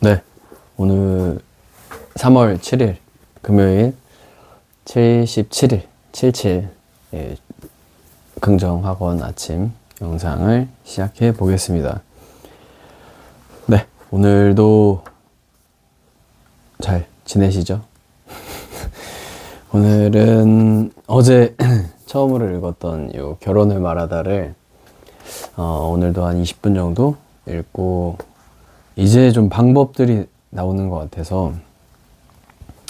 네, 오늘 3월 7일 금요일 77일 77 예, 긍정학원 아침 영상을 시작해 보겠습니다. 네, 오늘도 잘 지내시죠? 오늘은 어제 처음으로 읽었던 요 결혼을 말하다를 오늘도 한 20분 정도 읽고 이제 좀 방법들이 나오는 것 같아서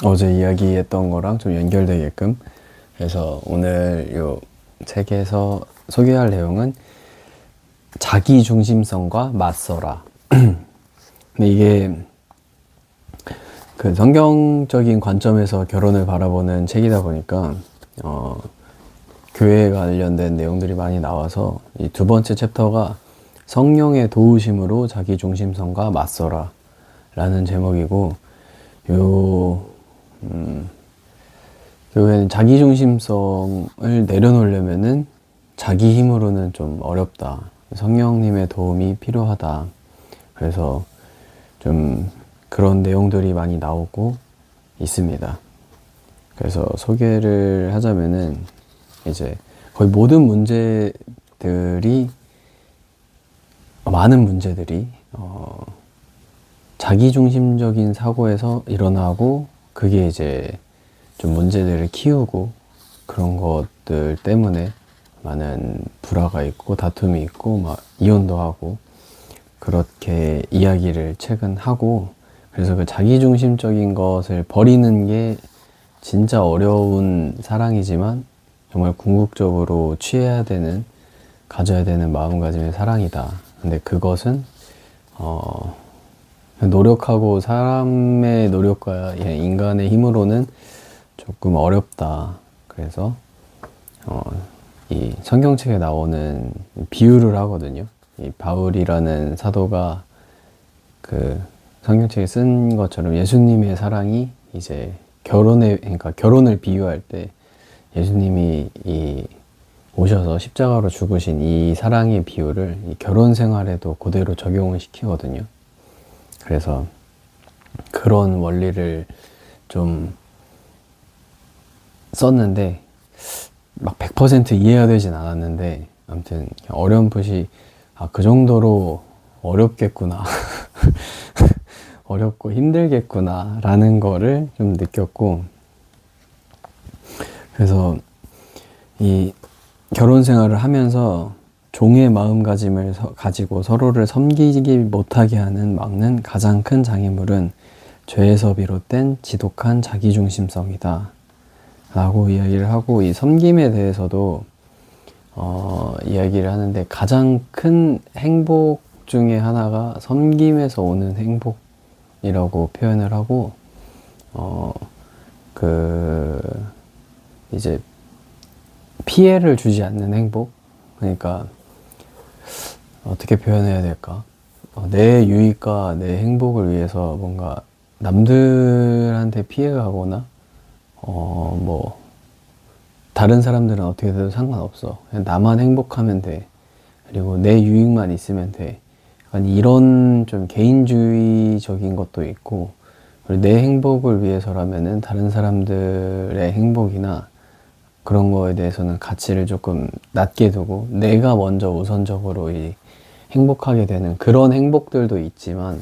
어제 이야기했던 거랑 좀 연결되게끔 그래서 오늘 요 책에서 소개할 내용은 자기중심성과 맞서라. 근데 이게 그 성경적인 관점에서 결혼을 바라보는 책이다 보니까 교회에 관련된 내용들이 많이 나와서 이 두 번째 챕터가 성령의 도우심으로 자기중심성과 맞서라 라는 제목이고 교회는 자기중심성을 내려놓으려면은 자기 힘으로는 좀 어렵다. 성령님의 도움이 필요하다. 그래서 좀 그런 내용들이 많이 나오고 있습니다. 그래서 소개를 하자면은 이제 거의 모든 문제들이 많은 문제들이 자기중심적인 사고에서 일어나고 그게 이제 좀 문제들을 키우고 그런 것들 때문에 많은 불화가 있고 다툼이 있고 막 이혼도 하고 그렇게 이야기를 최근 하고 그래서 그 자기중심적인 것을 버리는 게 진짜 어려운 사랑이지만 정말 궁극적으로 가져야 되는 마음가짐의 사랑이다. 근데 그것은 노력하고 사람의 노력과 인간의 힘으로는 조금 어렵다. 그래서 이 성경책에 나오는 비유를 하거든요. 이 바울이라는 사도가 그 성경책에 쓴 것처럼 예수님의 사랑이 이제 그러니까 결혼을 비유할 때 예수님이 오셔서 십자가로 죽으신 이 사랑의 비유를 이 결혼 생활에도 그대로 적용을 시키거든요. 그래서 그런 원리를 좀 썼는데 막 100% 이해가 되진 않았는데 아무튼 어렴풋이 그 정도로 어렵겠구나 어렵고 힘들겠구나 라는 거를 좀 느꼈고 그래서 이 결혼 생활을 하면서 종의 마음가짐을 가지고 서로를 섬기지 못하게 막는 가장 큰 장애물은 죄에서 비롯된 지독한 자기중심성이다 라고 이야기를 하고 이 섬김에 대해서도 이야기를 하는데 가장 큰 행복 중에 하나가 섬김에서 오는 행복이라고 표현을 하고 이제 피해를 주지 않는 행복? 그러니까 어떻게 표현해야 될까? 내 유익과 내 행복을 위해서 뭔가 남들한테 피해가 가거나 뭐 다른 사람들은 어떻게 돼도 상관없어. 그냥 나만 행복하면 돼. 그리고 내 유익만 있으면 돼. 약간 이런 좀 개인주의적인 것도 있고 그리고 내 행복을 위해서라면은 다른 사람들의 행복이나 그런 거에 대해서는 가치를 조금 낮게 두고 내가 먼저 우선적으로 행복하게 되는 그런 행복들도 있지만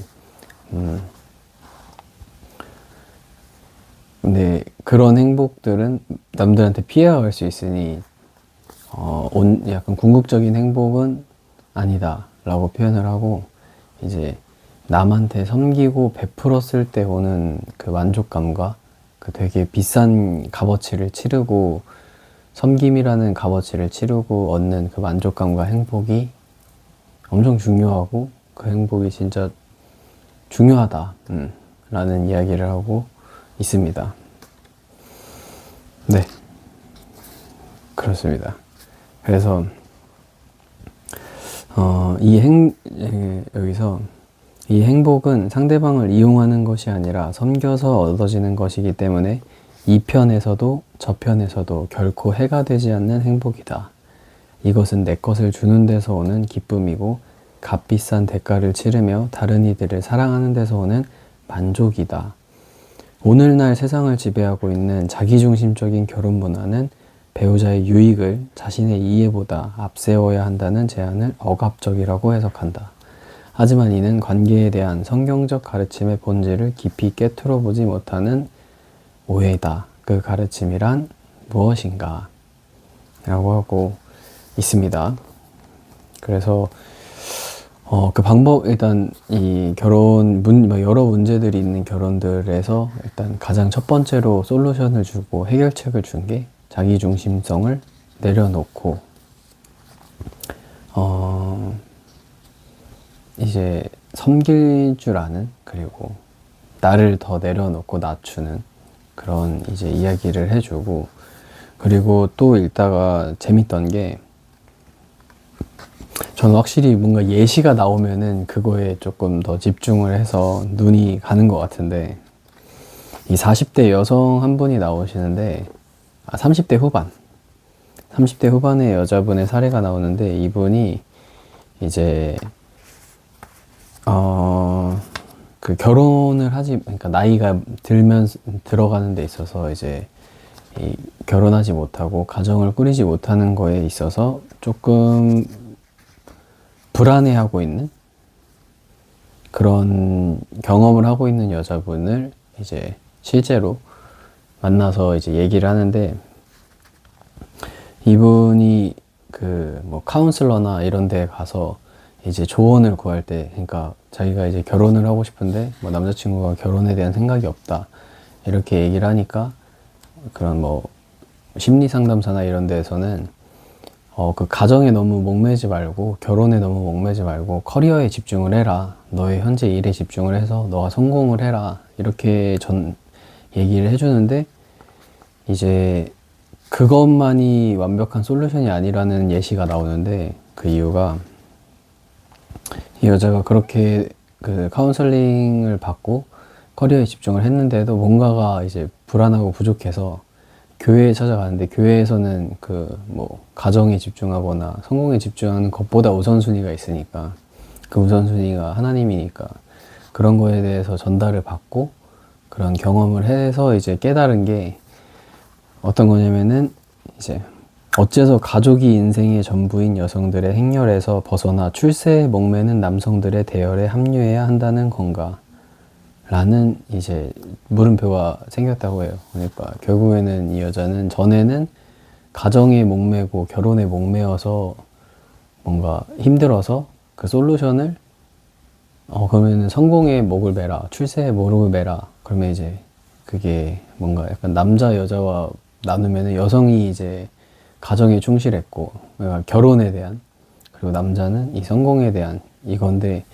근데 그런 행복들은 남들한테 피해가 갈 수 있으니 약간 궁극적인 행복은 아니다 라고 표현을 하고 이제 남한테 섬기고 베풀었을 때 오는 그 만족감과 그 되게 비싼 값어치를 치르고 섬김이라는 값어치를 치르고 얻는 그 만족감과 행복이 엄청 중요하고 그 행복이 진짜 중요하다 라는 이야기를 하고 있습니다. 네, 그렇습니다. 그래서 여기서 이 행복은 상대방을 이용하는 것이 아니라 섬겨서 얻어지는 것이기 때문에 이 편에서도 저 편에서도 결코 해가 되지 않는 행복이다. 이것은 내 것을 주는 데서 오는 기쁨이고 값비싼 대가를 치르며 다른 이들을 사랑하는 데서 오는 만족이다. 오늘날 세상을 지배하고 있는 자기중심적인 결혼 문화는 배우자의 유익을 자신의 이해보다 앞세워야 한다는 제안을 억압적이라고 해석한다. 하지만 이는 관계에 대한 성경적 가르침의 본질을 깊이 깨트려 보지 못하는 오해다. 그 가르침이란 무엇인가? 라고 하고 있습니다. 그래서 그 방법, 일단 이 결혼 여러 문제들이 있는 결혼들에서 일단 가장 첫 번째로 솔루션을 주고 해결책을 준 게 자기중심성을 내려놓고 이제 섬길 줄 아는, 그리고 나를 더 내려놓고 낮추는 그런 이제 이야기를 해주고, 그리고 또 읽다가 재밌던 게, 저는 확실히 뭔가 예시가 나오면은 그거에 조금 더 집중을 해서 눈이 가는 것 같은데, 이 40대 여성 한 분이 나오시는데, 30대 후반 30대 후반의 여자분의 사례가 나오는데, 이분이 이제 그 결혼을 그러니까 나이가 들어가는 데 있어서 이제 결혼하지 못하고 가정을 꾸리지 못하는 거에 있어서 조금 불안해하고 있는 그런 경험을 하고 있는 여자분을 이제 실제로 만나서 이제 얘기를 하는데, 이분이 그 뭐 카운슬러나 이런 데 가서 이제 조언을 구할 때, 그러니까 자기가 이제 결혼을 하고 싶은데 뭐 남자친구가 결혼에 대한 생각이 없다 이렇게 얘기를 하니까, 그런 뭐 심리 상담사나 이런 데에서는 그 가정에 너무 목매지 말고, 결혼에 너무 목매지 말고 커리어에 집중을 해라. 너의 현재 일에 집중을 해서 너가 성공을 해라. 이렇게 얘기를 해주는데, 이제 그것만이 완벽한 솔루션이 아니라는 예시가 나오는데, 그 이유가 이 여자가 그렇게 그 카운슬링을 받고 커리어에 집중을 했는데도 뭔가가 이제 불안하고 부족해서 교회에 찾아가는데, 교회에서는 그 뭐 가정에 집중하거나 성공에 집중하는 것보다 우선순위가 있으니까, 그 우선순위가 하나님이니까 그런 거에 대해서 전달을 받고 그런 경험을 해서 이제 깨달은 게 어떤 거냐면은, 이제 어째서 가족이 인생의 전부인 여성들의 행렬에서 벗어나 출세에 목매는 남성들의 대열에 합류해야 한다는 건가? 라는 이제 물음표가 생겼다고 해요. 그러니까 결국에는 이 여자는 전에는 가정에 목매고 결혼에 목매어서 뭔가 힘들어서 그 솔루션을 그러면은 성공에 목을 매라, 출세에 목을 매라. 그러면 이제 그게 뭔가 약간 남자 여자와 나누면은 여성이 이제 가정에 충실했고, 그러니까 결혼에 대한, 그리고 남자는 이 성공에 대한 이건데,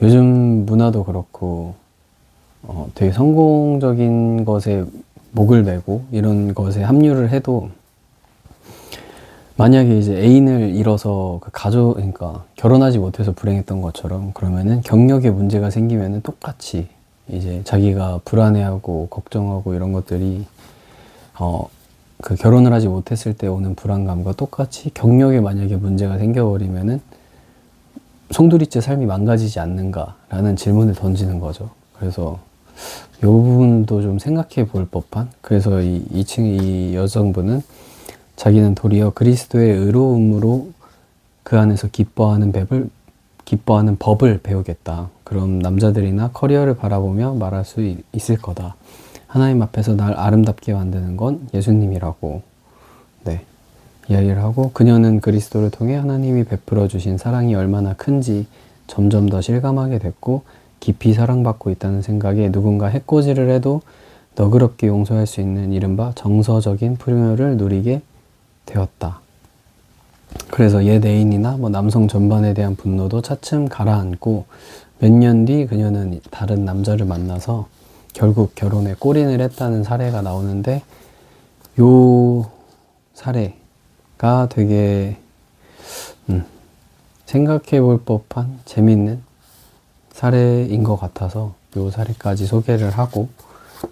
요즘 문화도 그렇고 되게 성공적인 것에 목을 매고 이런 것에 합류를 해도, 만약에 이제 애인을 잃어서 그 그러니까 결혼하지 못해서 불행했던 것처럼, 그러면은 경력에 문제가 생기면은 똑같이 이제 자기가 불안해하고 걱정하고 이런 것들이 그 결혼을 하지 못했을 때 오는 불안감과 똑같이 경력에 만약에 문제가 생겨버리면은 송두리째 삶이 망가지지 않는가라는 질문을 던지는 거죠. 그래서 이 부분도 좀 생각해 볼 법한, 그래서 이 여성분은 자기는 도리어 그리스도의 의로움으로 그 안에서 기뻐하는 법을 배우겠다. 그럼 남자들이나 커리어를 바라보며 말할 수 있을 거다. 하나님 앞에서 날 아름답게 만드는 건 예수님이라고 이야기를 하고, 그녀는 그리스도를 통해 하나님이 베풀어 주신 사랑이 얼마나 큰지 점점 더 실감하게 됐고, 깊이 사랑받고 있다는 생각에 누군가 해코지를 해도 너그럽게 용서할 수 있는 이른바 정서적인 풍요를 누리게 되었다. 그래서 옛 애인이나 뭐 남성 전반에 대한 분노도 차츰 가라앉고, 몇 년 뒤 그녀는 다른 남자를 만나서 결국 결혼에 골인을 했다는 사례가 나오는데, 요 사례가 되게 생각해 볼 법한 재밌는 사례인 것 같아서 요 사례까지 소개를 하고,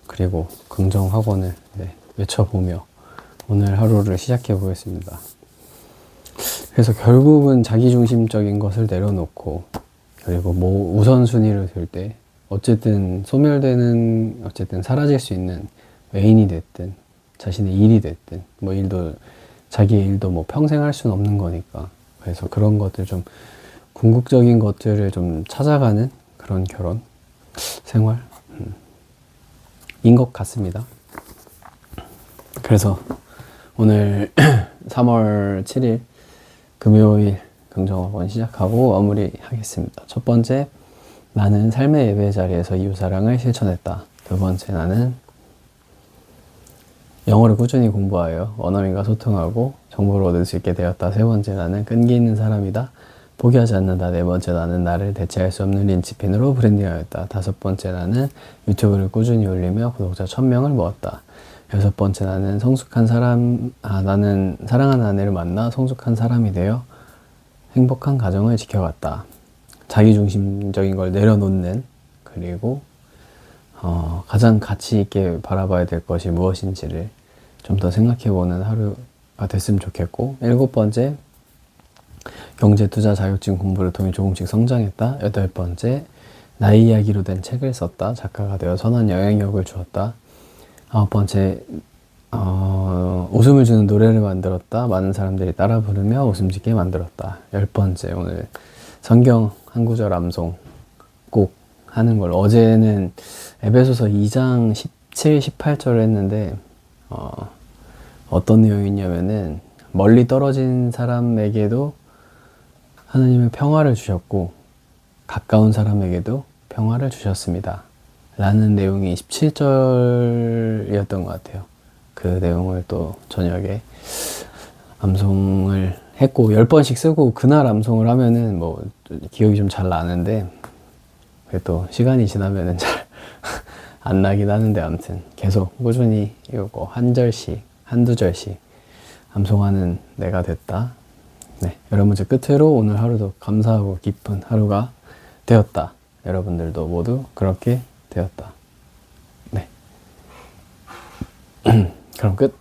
그리고 긍정학원을 외쳐보며 오늘 하루를 시작해 보겠습니다. 그래서 결국은 자기중심적인 것을 내려놓고, 그리고 뭐 우선순위를 둘 때 어쨌든 소멸되는, 어쨌든 사라질 수 있는 애인이 됐든 자신의 일이 됐든 뭐 일도, 자기의 일도 뭐 평생 할 수는 없는 거니까. 그래서 그런 것들 좀 궁극적인 것들을 좀 찾아가는 그런 결혼 생활 인 것 같습니다. 그래서 오늘 3월 7일 금요일 긍정학원 시작하고 마무리하겠습니다. 첫 번째, 나는 삶의 예배 자리에서 이웃사랑을 실천했다. 두 번째, 나는 영어를 꾸준히 공부하여 원어민과 소통하고 정보를 얻을 수 있게 되었다. 세 번째, 나는 끈기 있는 사람이다. 포기하지 않는다. 네 번째, 나는 나를 대체할 수 없는 린치핀으로 브랜딩하였다. 다섯 번째, 나는 유튜브를 꾸준히 올리며 구독자 1000명을 모았다. 여섯 번째, 나는 나는 사랑하는 아내를 만나 성숙한 사람이 되어 행복한 가정을 지켜갔다. 자기중심적인 걸 내려놓는, 그리고 가장 가치 있게 바라봐야 될 것이 무엇인지를 좀 더 생각해보는 하루가 됐으면 좋겠고, 일곱 번째, 경제, 투자, 자격증 공부를 통해 조금씩 성장했다. 여덟 번째, 나의 이야기로 된 책을 썼다. 작가가 되어 선한 영향력을 주었다. 아홉 번째, 웃음을 주는 노래를 만들었다. 많은 사람들이 따라 부르며 웃음 짓게 만들었다. 열 번째, 오늘 성경 한 구절 암송 꼭 하는 걸, 어제는 에베소서 2장 17, 18절을 했는데 어떤 내용이냐면은 멀리 떨어진 사람에게도 하나님은 평화를 주셨고 가까운 사람에게도 평화를 주셨습니다. 라는 내용이 17절이었던 것 같아요. 그 내용을 또 저녁에 암송을 했고 10번씩 쓰고, 그날 암송을 하면은 뭐 기억이 좀 잘 나는데 또 시간이 지나면은 잘 안 나긴 하는데, 아무튼 계속 꾸준히 이거 한 절씩 한두 절씩 암송하는 내가 됐다. 네, 여러분들 끝으로 오늘 하루도 감사하고 기쁜 하루가 되었다. 여러분들도 모두 그렇게 되었다. 네. 그럼 끝.